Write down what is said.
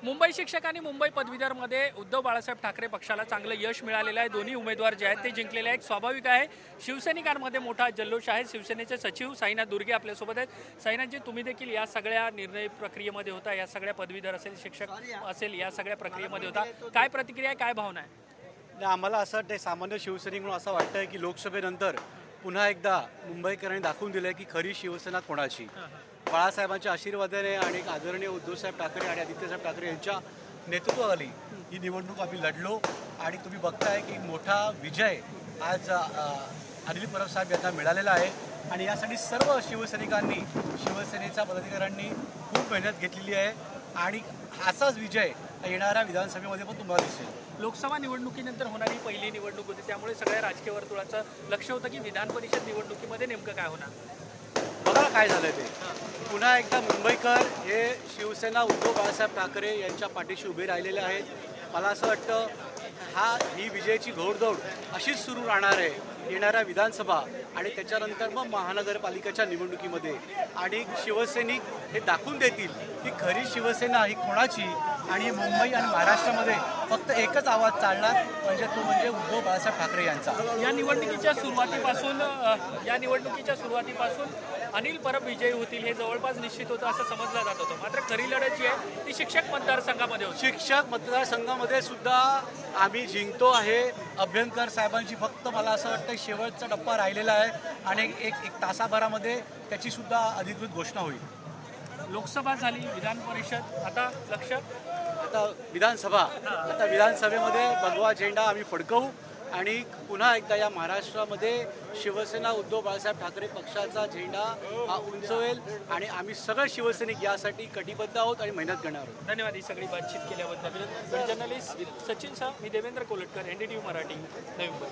मुंबई शिक्षक आणि मुंबई पदवीधरमध्ये उद्धव बाळासाहेब ठाकरे पक्षाला चांगलं यश मिळालेलं आहे। दोन्ही उमेदवार जे आहेत ते जिंकलेले आहेत। स्वाभाविक आहे शिवसैनिकांमध्ये मोठा जल्लोष आहे। शिवसेनेचे सचिव साईनाथ दुर्गे आपल्यासोबत आहेत। साईनाथजी, तुम्ही देखील या सगळ्या निर्णय प्रक्रियेमध्ये होता, या सगळ्या पदवीधर असेल, शिक्षक असेल, या सगळ्या प्रक्रियेमध्ये होता। काय प्रतिक्रिया आहे, काय भावना आहे? आम्हाला असं वाटतं, सामान्य शिवसैनिक म्हणून असं वाटतंय की लोकसभेनंतर पुन्हा एकदा मुंबईकरांनी दाखवून दिलं की खरी शिवसेना कोणाची। बाळासाहेबांच्या आशीर्वादाने आणि आदरणीय उद्धवसाहेब ठाकरे आणि आदित्यसाहेब ठाकरे यांच्या नेतृत्वाखाली ही निवडणूक आम्ही लढलो आणि तुम्ही बघताय की मोठा विजय आज अनिल परब साहेब यांना मिळालेला आहे। आणि यासाठी सर्व शिवसैनिकांनी, शिवसेनेच्या पदाधिकाऱ्यांनी खूप मेहनत घेतलेली आहे आणि असाच विजय येणाऱ्या विधानसभेमध्ये पण तुम्हाला दिसेल। लोकसभा निवडणुकीनंतर होणारी पहिली निवडणूक होती, त्यामुळे सगळ्या राजकीय वर्तुळाचं लक्ष होतं की विधान परिषद निवडणुकीमध्ये नेमकं काय होणार। बघा काय झालं ते, पुन्हा एकदा मुंबईकर हे शिवसेना उद्धव बाळासाहेब ठाकरे यांच्या पाठीशी उभे राहिलेले आहेत। मला असं वाटतं ही विजयाची घोडदौड अशीच सुरू राहणार आहे येणाऱ्या विधानसभा आणि त्याच्यानंतर मग महानगरपालिकेच्या निवडणुकीमध्ये। आणि शिवसैनिक हे दाखवून देतील की खरी शिवसेना ही कोणाची आणि मुंबई आणि महाराष्ट्रामध्ये फक्त एकच आवाज चालणार, म्हणजे तो म्हणजे उद्धव बाळासाहेब ठाकरे यांचा। या निवडणुकीच्या सुरुवातीपासून अनिल परब विजयी होतील हे जवळपास निश्चित होतं असं समजलं जात होतं। मात्र खरी लढत जी आहे ती शिक्षक मतदारसंघामध्ये होती। शिक्षक मतदारसंघामध्ये सुद्धा आम्ही जिंकतो आहे। अभ्यंकर साहेबांची फक्त मला असं वाटतं शेवटचा टप्पा राहिलेला आहे आणि एक तासाभरामध्ये त्याची सुद्धा अधिकृत घोषणा होईल। लोकसभा झाली, विधान परिषद, आता लक्ष आता विधानसभेमध्ये भगवा झेंडा आम्ही फडकवू आणि पुन्हा एकदा या महाराष्ट्रामध्ये शिवसेना उद्धव बाळासाहेब ठाकरे पक्षाचा झेंडा हा उंचवेल आणि आम्ही सगळे शिवसैनिक यासाठी कटिबद्ध आहोत आणि मेहनत करणार आहोत। धन्यवाद ही सगळी बातचीत केल्याबद्दल। जर्नलिस्ट सचिन शाह, मी देवेंद्र कोलटकर, NDTV मराठी, नवी मुंबई।